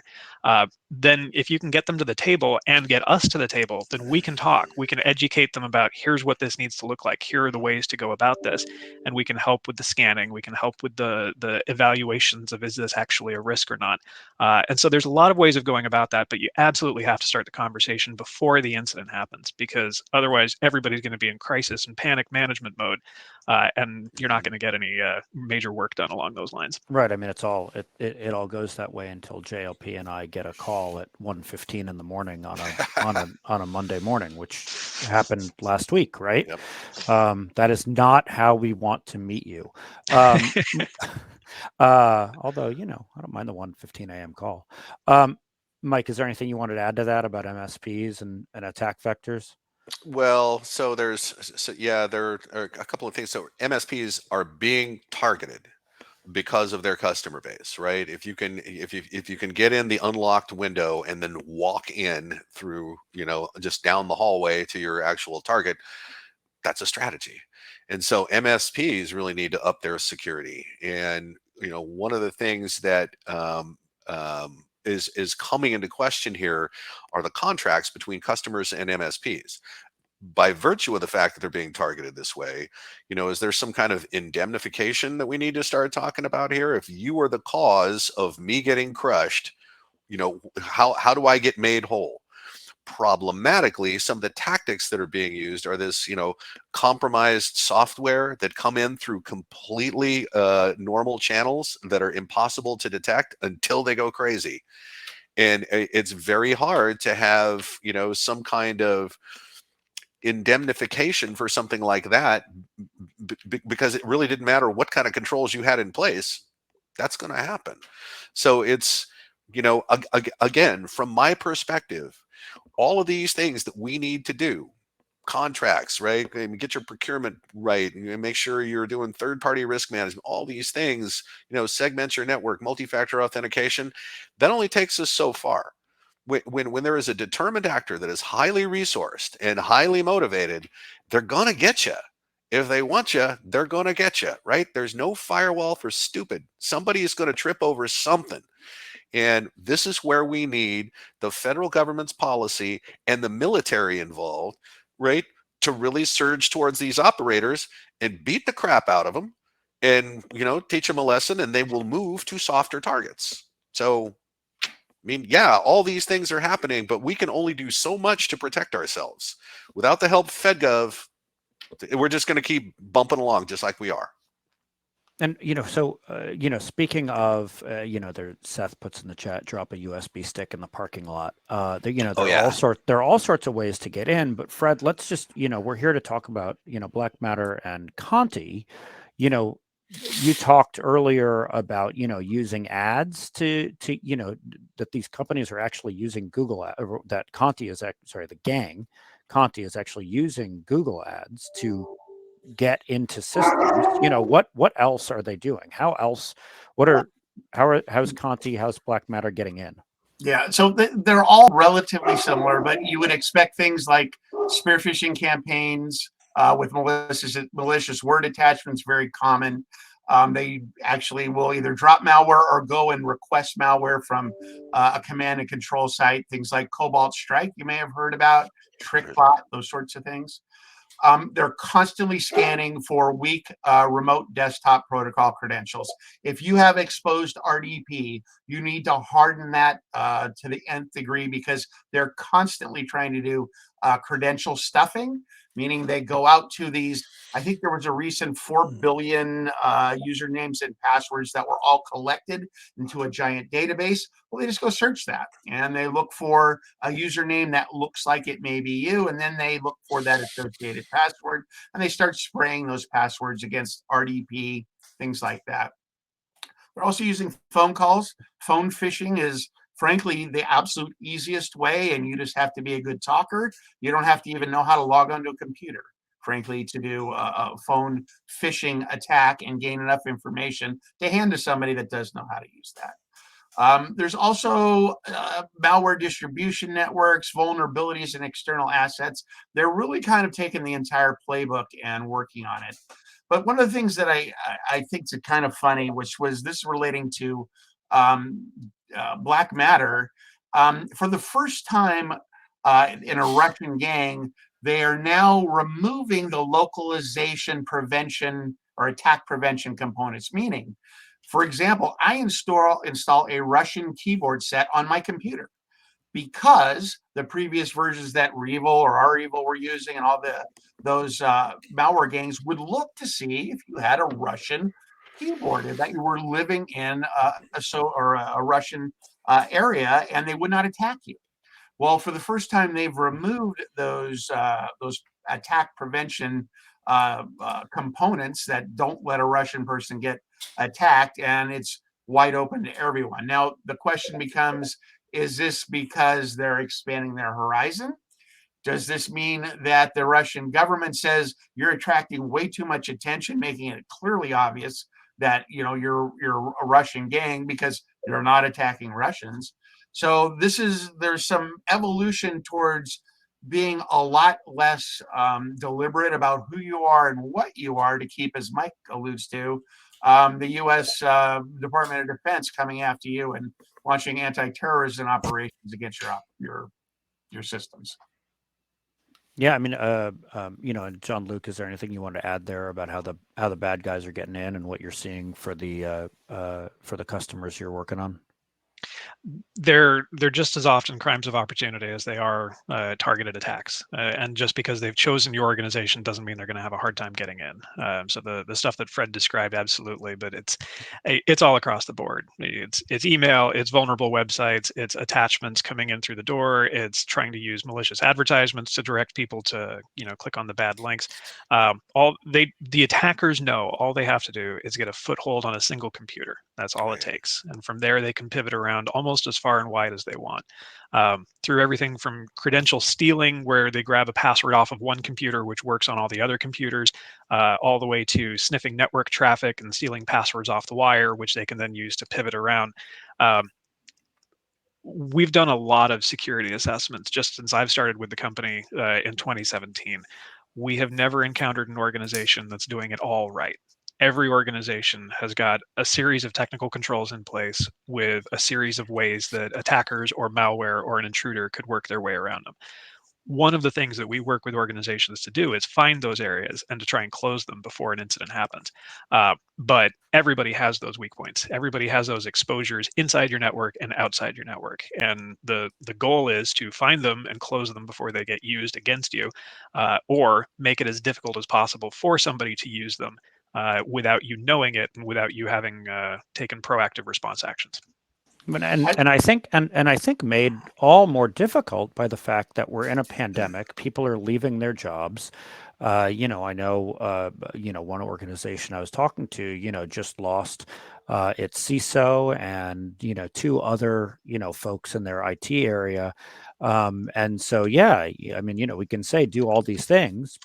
then if you can get them to the table and get us to the table, then we can talk. We can educate them about here's what this needs to look like. Here are the ways to go about this. And we can help with the scanning. We can help with the evaluations of is this actually a risk or not. And so there's a lot of ways of going about that, but you absolutely have to start the conversation before the incident happens, because otherwise everybody's going to be in crisis and panic management mode, and you're not going to get any major work done along those lines. Right. I mean, it all goes that way until JLP and I get a call at 1:15 in the morning on a Monday morning, which happened last week, right? Yep. That is not how we want to meet you. Although, I don't mind the 1:15 a.m. call. Mike, is there anything you wanted to add to that about MSPs and attack vectors? Well, there are a couple of things. So MSPs are being targeted because of their customer base, right? If you can get in the unlocked window and then walk in through, just down the hallway to your actual target, that's a strategy. And so MSPs really need to up their security. And one of the things that is coming into question here are the contracts between customers and MSPs. By virtue of the fact that they're being targeted this way, is there some kind of indemnification that we need to start talking about here? If you are the cause of me getting crushed, how do I get made whole? Problematically, some of the tactics that are being used are this, compromised software that come in through completely normal channels that are impossible to detect until they go crazy. And it's very hard to have, some kind of indemnification for something like that, because it really didn't matter what kind of controls you had in place. That's going to happen. So it's, again, from my perspective, all of these things that we need to do, contracts, right? And get your procurement right, and make sure you're doing third-party risk management, all these things, segment your network, multi-factor authentication, that only takes us so far. When there is a determined actor that is highly resourced and highly motivated, they're going to get you. If they want you, they're going to get you, right? There's no firewall for stupid. Somebody is going to trip over something. And this is where we need the federal government's policy and the military involved, right, to really surge towards these operators and beat the crap out of them and, teach them a lesson, and they will move to softer targets. So, I mean, yeah, all these things are happening, but we can only do so much to protect ourselves. Without the help of FedGov, we're just going to keep bumping along just like we are. And so speaking of there, Seth puts in the chat, drop a USB stick in the parking lot. There Oh are all yeah. sorts of ways to get in. But Fred, let's just we're here to talk about BlackMatter and Conti. You know, you talked earlier about using ads to that these companies are actually using Google or that Conti is sorry, the gang Conti is actually using Google ads to get into systems. What else are they doing? How else? How's Conti? How's BlackMatter getting in? Yeah, so they're all relatively similar, but you would expect things like spear phishing campaigns with malicious word attachments, very common. They actually will either drop malware or go and request malware from a command and control site. Things like Cobalt Strike, you may have heard about, TrickBot, those sorts of things. They're constantly scanning for weak remote desktop protocol credentials. If you have exposed RDP, you need to harden that to the nth degree because they're constantly trying to do credential stuffing, meaning they go out to these. I think there was a recent 4 billion usernames and passwords that were all collected into a giant database. Well, they just go search that and they look for a username that looks like it may be you, and then they look for that associated password and they start spraying those passwords against RDP, things like that. They're also using phone calls. Phone phishing is frankly the absolute easiest way, and you just have to be a good talker. You don't have to even know how to log onto a computer, frankly, to do a phone phishing attack and gain enough information to hand to somebody that does know how to use that. There's also malware distribution networks, vulnerabilities, and external assets. They're really kind of taking the entire playbook and working on it. But one of the things that I think is kind of funny, which was this relating to BlackMatter, for the first time in a Russian gang, they are now removing the localization prevention or attack prevention components, meaning for example, I install a Russian keyboard set on my computer because the previous versions that Revil or REvil were using and all those malware gangs would look to see if you had a Russian keyboard and that you were living in a Russian area and they would not attack you. Well, for the first time, they've removed those attack prevention components that don't let a Russian person get attacked, and it's wide open to everyone. Now, the question becomes, is this because they're expanding their horizon? Does this mean that the Russian government says you're attracting way too much attention, making it clearly obvious that you're a Russian gang because you're not attacking Russians? So there's some evolution towards being a lot less deliberate about who you are and what you are to keep, as Mike alludes to, the U.S. Department of Defense coming after you and launching anti-terrorism operations against your systems. Yeah, I mean, and John Luke, is there anything you want to add there about how the bad guys are getting in and what you're seeing for the customers you're working on? They're just as often crimes of opportunity as they are targeted attacks. And just because they've chosen your organization doesn't mean they're going to have a hard time getting in. So the stuff that Fred described, absolutely, but it's all across the board. It's email, it's vulnerable websites, it's attachments coming in through the door, it's trying to use malicious advertisements to direct people to click on the bad links. The attackers know all they have to do is get a foothold on a single computer. That's all it takes, and from there they can pivot around almost as far and wide as they want, through everything from credential stealing, where they grab a password off of one computer which works on all the other computers, all the way to sniffing network traffic and stealing passwords off the wire, which they can then use to pivot around. We've done a lot of security assessments just since I've started with the company in 2017. We have never encountered an organization that's doing it all right. Every organization has got a series of technical controls in place with a series of ways that attackers or malware or an intruder could work their way around them. One of the things that we work with organizations to do is find those areas and to try and close them before an incident happens. But everybody has those weak points. Everybody has those exposures inside your network and outside your network. And the goal is to find them and close them before they get used against you, or make it as difficult as possible for somebody to use them without you knowing it and without you having taken proactive response actions. And I think made all more difficult by the fact that we're in a pandemic. People are leaving their jobs. I know, one organization I was talking to, just lost its CISO and, two other, folks in their IT area. And so, yeah, I mean, we can say do all these things,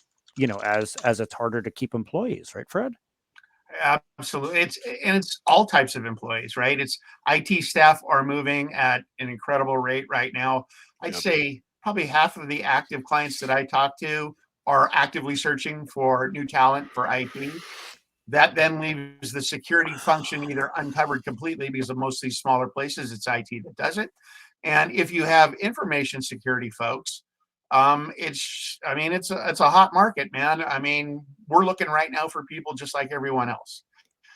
as it's harder to keep employees, right, Fred? Absolutely. It's all types of employees, right? It's IT staff are moving at an incredible rate right now. I'd Yep. say probably half of the active clients that I talk to are actively searching for new talent for IT. That then leaves the security function either uncovered completely because of most of these smaller places, it's IT that does it. And if you have information security folks, it's a hot market, man. I mean, we're looking right now for people just like everyone else.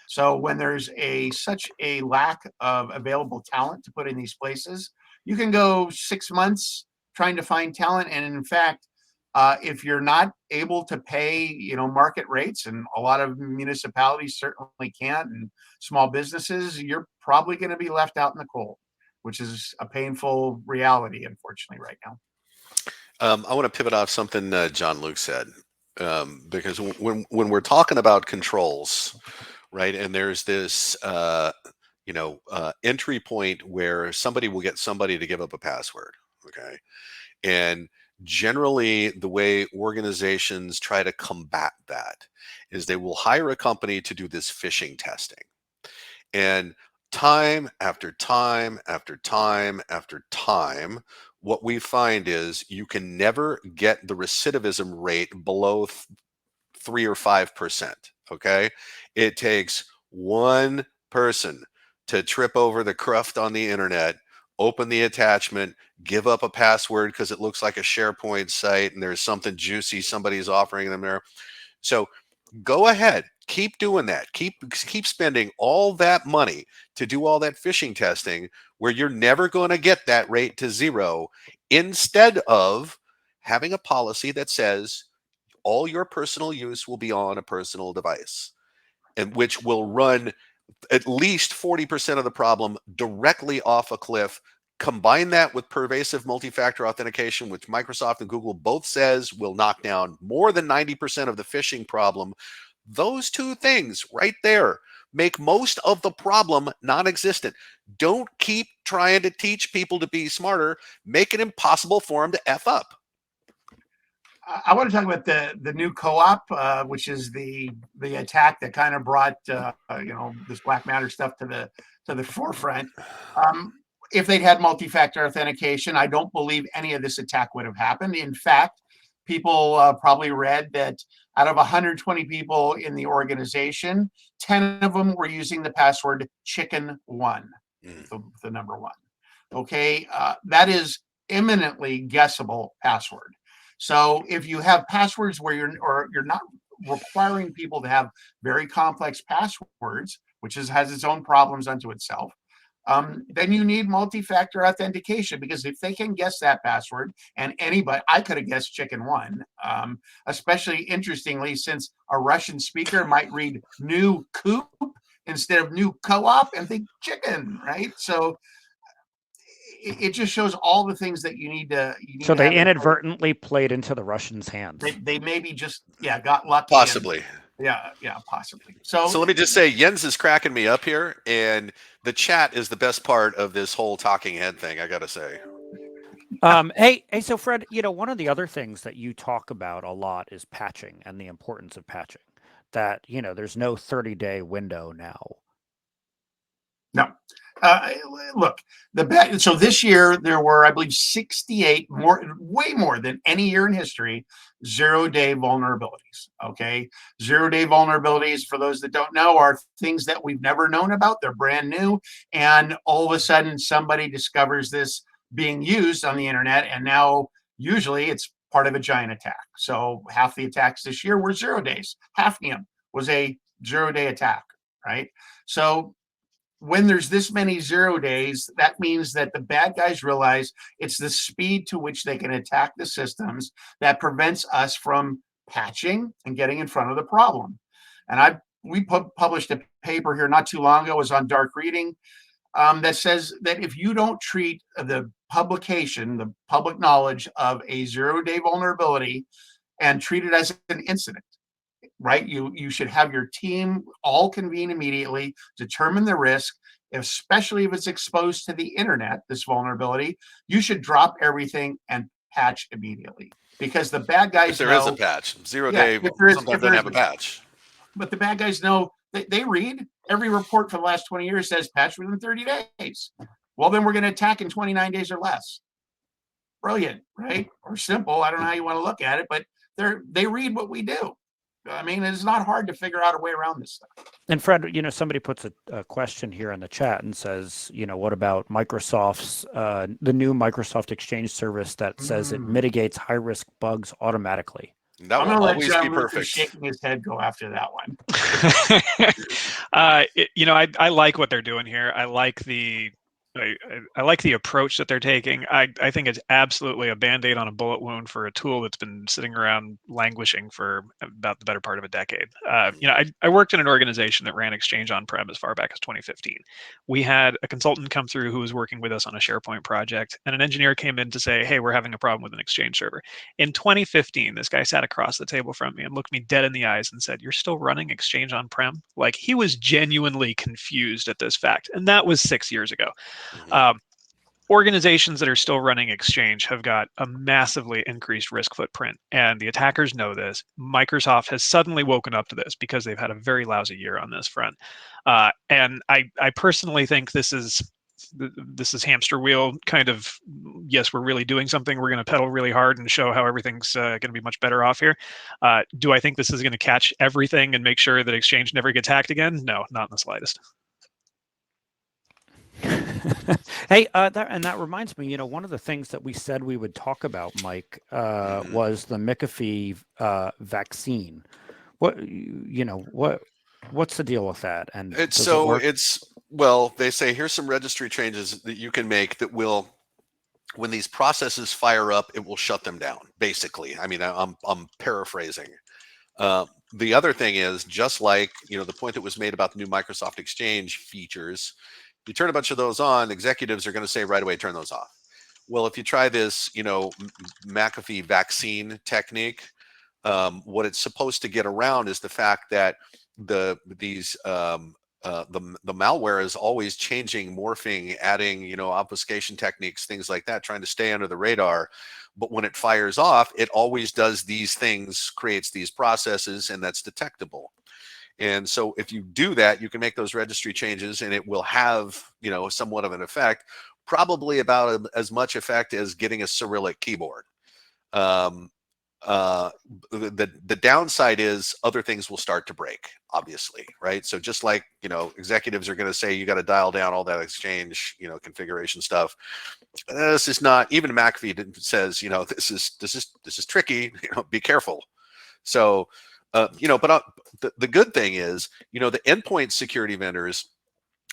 So when there's such a lack of available talent to put in these places, you can go 6 months trying to find talent. And in fact, if you're not able to pay, market rates, and a lot of municipalities certainly can't, and small businesses, you're probably going to be left out in the cold, which is a painful reality, unfortunately, right now. I want to pivot off something John Luke said, because when we're talking about controls, right, and there's this entry point where somebody will get somebody to give up a password, okay, and generally the way organizations try to combat that is they will hire a company to do this phishing testing, and time after time after time after time, what we find is you can never get the recidivism rate below 3 or 5%. Okay. It takes one person to trip over the cruft on the internet, open the attachment, give up a password because it looks like a SharePoint site and there's something juicy somebody's offering them there. So go ahead, keep doing that. Keep spending all that money to do all that phishing testing where you're never going to get that rate to zero, instead of having a policy that says all your personal use will be on a personal device, and which will run at least 40% of the problem directly off a cliff. Combine that with pervasive multi-factor authentication, which Microsoft and Google both says will knock down more than 90% of the phishing problem. Those two things right there make most of the problem non-existent. Don't keep trying to teach people to be smarter. Make it impossible for them to F up. I want to talk about the new co-op, which is the attack that kind of brought this BlackMatter stuff to the forefront. If they'd had multi-factor authentication, I don't believe any of this attack would have happened. In fact, people probably read that out of 120 people in the organization, 10 of them were using the password chicken1, the number one. Okay, that is imminently guessable password. So if you have passwords where you're not requiring people to have very complex passwords, which has its own problems unto itself, then you need multi-factor authentication, because if they can guess that password, and anybody, I could have guessed chicken1, especially interestingly, since a Russian speaker might read new coop instead of new co-op and think chicken, right? So it just shows all the things that you need to. So they inadvertently played into the Russians' hands. They maybe just got lucky. Possibly. Possibly. So let me just say, Jens is cracking me up here, and the chat is the best part of this whole talking head thing, I gotta say. Hey, so Fred, one of the other things that you talk about a lot is patching and the importance of patching. That there's no 30-day window now. No. Look, so this year there were, I believe, 68 way more than any year in history, zero-day vulnerabilities. Okay, zero-day vulnerabilities, for those that don't know, are things that we've never known about. They're brand new, and all of a sudden somebody discovers this being used on the internet, and now usually it's part of a giant attack. So half the attacks this year were 0 days. Hafnium was a 0-day attack, right? So when there's this many 0 days, that means that the bad guys realize it's the speed to which they can attack the systems that prevents us from patching and getting in front of the problem. And I've we published a paper here not too long ago, it was on dark reading, that says that if you don't treat the publication, the public knowledge of a 0-day vulnerability and treat it as an incident, right? You should have your team all convene immediately, determine the risk, especially if it's exposed to the internet, this vulnerability. You should drop everything and patch immediately, because the bad If guys there is a know. patch, zero Yeah, day if there is, sometimes if doesn't there's, have a patch. but the bad guys know, they read every report for the last 20 years says patch within 30 days. Well, then we're going to attack in 29 days or less. Brilliant, right? Or simple. I don't know how you want to look at it, but they read what we do. I mean, it's not hard to figure out a way around this stuff. And Fred, somebody puts a question here in the chat and says, what about Microsoft's, the new Microsoft Exchange service that says it mitigates high-risk bugs automatically? That I'm will going to let always John be Lucas perfect. shaking his head go after that one. I like what they're doing here. I like the approach that they're taking. I think it's absolutely a band-aid on a bullet wound for a tool that's been sitting around languishing for about the better part of a decade. I worked in an organization that ran Exchange on-prem as far back as 2015. We had a consultant come through who was working with us on a SharePoint project, and an engineer came in to say, hey, we're having a problem with an Exchange server. In 2015, this guy sat across the table from me and looked me dead in the eyes and said, you're still running Exchange on-prem? Like, he was genuinely confused at this fact, and that was 6 years ago. Organizations that are still running Exchange have got a massively increased risk footprint, and the attackers know this. Microsoft has suddenly woken up to this because they've had a very lousy year on this front. And I personally think this is hamster wheel kind of, yes, we're really doing something. We're going to pedal really hard and show how everything's going to be much better off here. Do I think this is going to catch everything and make sure that Exchange never gets hacked again? No, not in the slightest. Hey, that reminds me, one of the things that we said we would talk about, Mike, was the Mcafee vaccine. What's the deal with that? And well, they say here's some registry changes that you can make that will, when these processes fire up, it will shut them down. Basically, I mean, I'm paraphrasing. The other thing is, just like the point that was made about the new Microsoft Exchange features, you turn a bunch of those on, executives are going to say right away, turn those off. Well, if you try this, McAfee vaccine technique, what it's supposed to get around is the fact that the malware is always changing, morphing, adding, obfuscation techniques, things like that, trying to stay under the radar. But when it fires off, it always does these things, creates these processes, and that's detectable. And so if you do that, you can make those registry changes and it will have, somewhat of an effect, probably about as much effect as getting a Cyrillic keyboard. The downside is other things will start to break, obviously, right? So just like, executives are going to say, you got to dial down all that Exchange, configuration stuff. This is not, even McAfee says, this is tricky, be careful. So, but the good thing is, the endpoint security vendors,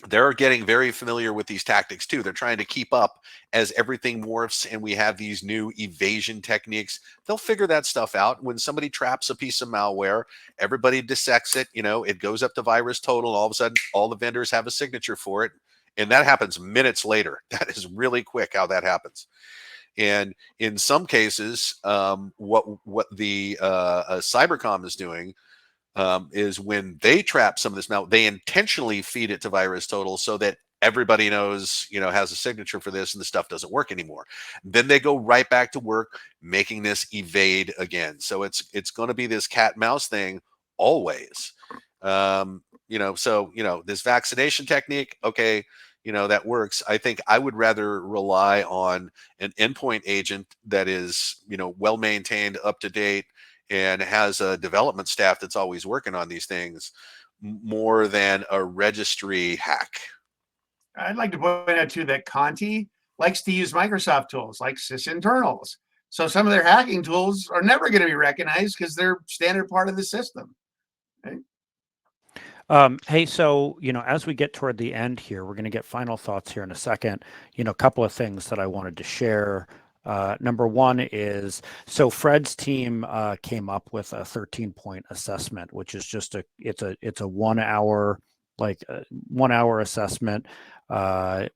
they're getting very familiar with these tactics too. They're trying to keep up as everything morphs and we have these new evasion techniques. They'll figure that stuff out. When somebody traps a piece of malware, everybody dissects it, it goes up to virus total, and all of a sudden all the vendors have a signature for it. And that happens minutes later. That is really quick how that happens. And in some cases, what the Cybercom is doing is when they trap some of this malware, they intentionally feed it to virus total so that everybody knows, has a signature for this and the stuff doesn't work anymore. Then they go right back to work making this evade again. So it's going to be this cat and mouse thing always. This vaccination technique, okay, that works. I think I would rather rely on an endpoint agent that is, well maintained, up to date, and has a development staff that's always working on these things more than a registry hack. I'd like to point out too that Conti likes to use Microsoft tools like sysinternals. So some of their hacking tools are never going to be recognized because they're standard part of the system. Right? Hey, so, as we get toward the end here, we're going to get final thoughts here in a second. A couple of things that I wanted to share Number one is, so Fred's team came up with a 13-point assessment, which is just it's a 1 hour, like 1 hour assessment.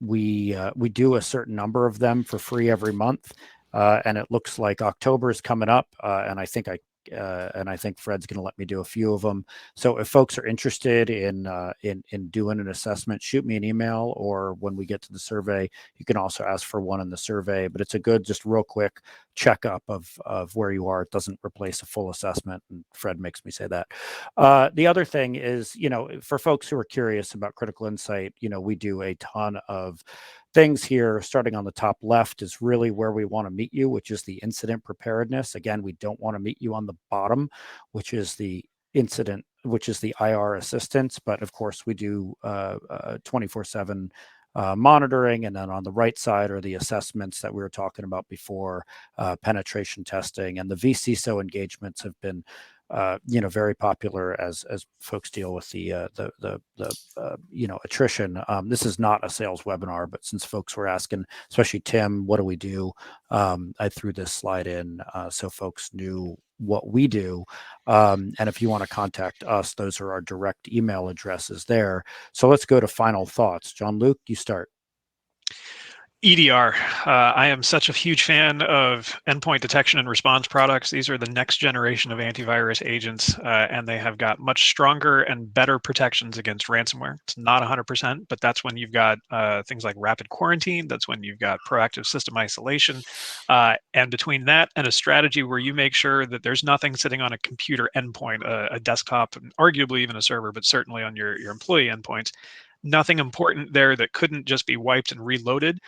We do a certain number of them for free every month, and it looks like October is coming up, and I think Fred's going to let me do a few of them. So if folks are interested in doing an assessment, shoot me an email, or when we get to the survey, you can also ask for one in the survey. But it's a good, just real quick checkup of where you are. It doesn't replace a full assessment, and Fred makes me say that. The other thing is, for folks who are curious about Critical Insight, we do a ton of things here. Starting on the top left is really where we want to meet you, which is the incident preparedness. Again, we don't want to meet you on the bottom, which is the incident, which is the IR assistance. But of course, we do 24/7 monitoring. And then on the right side are the assessments that we were talking about before, penetration testing, and the vCISO engagements have been very popular as folks deal with the attrition. This is not a sales webinar, but since folks were asking, especially Tim, what do we do? I threw this slide in so folks knew what we do. And if you want to contact us, those are our direct email addresses there. So let's go to final thoughts. Jean-Luc, you start. EDR. I am such a huge fan of endpoint detection and response products. These are the next generation of antivirus agents, and they have got much stronger and better protections against ransomware. It's not 100%, but that's when you've got things like rapid quarantine. That's when you've got proactive system isolation. And between that and a strategy where you make sure that there's nothing sitting on a computer endpoint, a desktop, and arguably even a server, but certainly on your employee endpoints, nothing important there that couldn't just be wiped and reloaded.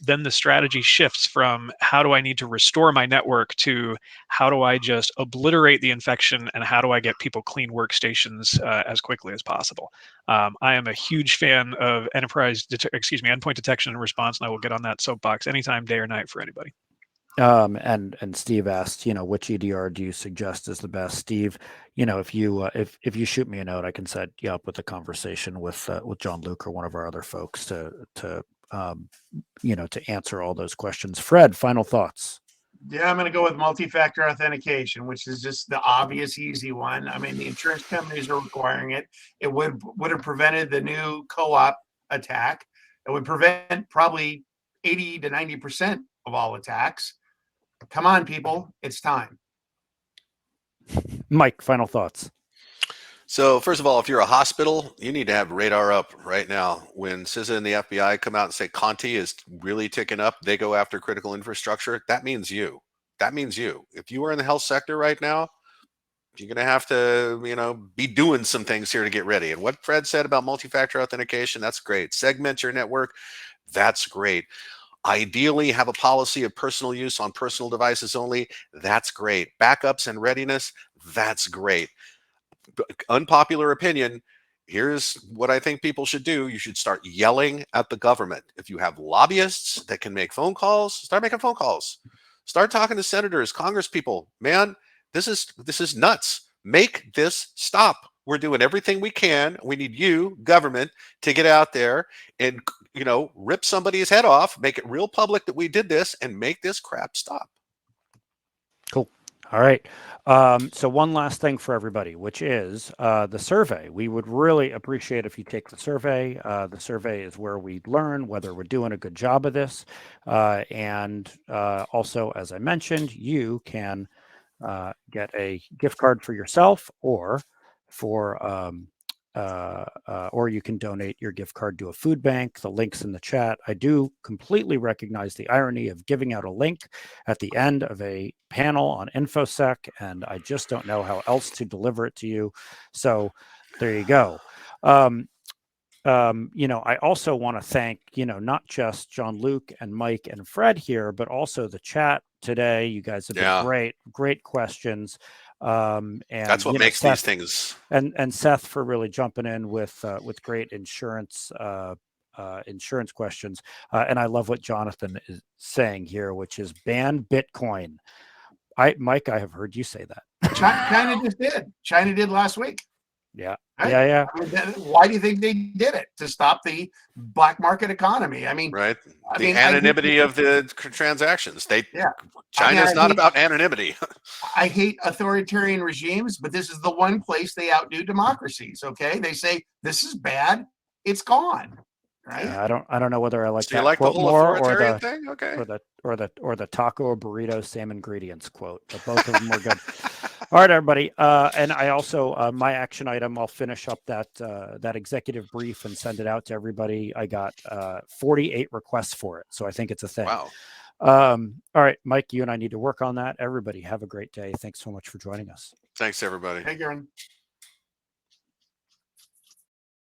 Then the strategy shifts from how do I need to restore my network to how do I just obliterate the infection and how do I get people clean workstations as quickly as possible. I am a huge fan of endpoint detection and response, and I will get on that soapbox anytime, day or night, for anybody. And Steve asked, which EDR do you suggest is the best? Steve, if you shoot me a note, I can set you up with a conversation with Jean-Luc or one of our other folks to answer all those questions. Fred, final thoughts. Yeah, I'm going to go with multi-factor authentication, which is just the obvious, easy one. I mean, the insurance companies are requiring it. It would have prevented the new co-op attack. It would prevent probably 80 to 90% of all attacks. Come on, people, it's time. Mike, final thoughts. So first of all, if you're a hospital, you need to have radar up right now. When CISA and the FBI come out and say Conti is really ticking up, they go after critical infrastructure. That means you. That means you. If you are in the health sector right now, you're going to have to, be doing some things here to get ready. And what Fred said about multi-factor authentication, that's great. Segment your network. That's great. Ideally, have a policy of personal use on personal devices only. That's great. Backups and readiness. That's great. Unpopular opinion. Here's what I think people should do. You should start yelling at the government. If you have lobbyists that can make phone calls, start making phone calls. Start talking to senators, congresspeople. Man, this is nuts. Make this stop. We're doing everything we can. We need you, government, to get out there and, rip somebody's head off, make it real public that we did this, and make this crap stop. Cool. All right. So one last thing for everybody, which is the survey. We would really appreciate if you take the survey. The survey is where we learn whether we're doing a good job of this. And also, as I mentioned, you can get a gift card for yourself or you can donate your gift card to a food bank. The link's in the chat. I do completely recognize the irony of giving out a link at the end of a panel on InfoSec, and I just don't know how else to deliver it to you. So there you go. I also want to thank, not just Jean-Luc and Mike and Fred here, but also the chat today. You guys have been great questions. And that's what makes Seth, these things. And Seth for really jumping in with great insurance questions. And I love what Jonathan is saying here, which is ban Bitcoin. Mike, I have heard you say that. China just did. China did last week. Yeah. Right? Yeah. I mean, why do you think they did it? To stop the black market economy. I mean, Right. I The mean, anonymity of the transactions. yeah. China's I not hate, about anonymity. I hate authoritarian regimes, but this is the one place they outdo democracies. Okay, they say this is bad, it's gone. Right? Yeah, I don't know whether I like So you that like the quote whole more authoritarian thing? Okay. or the taco burrito same ingredients quote. But both of them were good. All right, everybody. And I also my action item. I'll finish up that that executive brief and send it out to everybody. I got 48 requests for it, so I think it's a thing. Wow. All right, Mike, you and I need to work on that. Everybody, have a great day. Thanks so much for joining us. Thanks, everybody. Hey, Garen.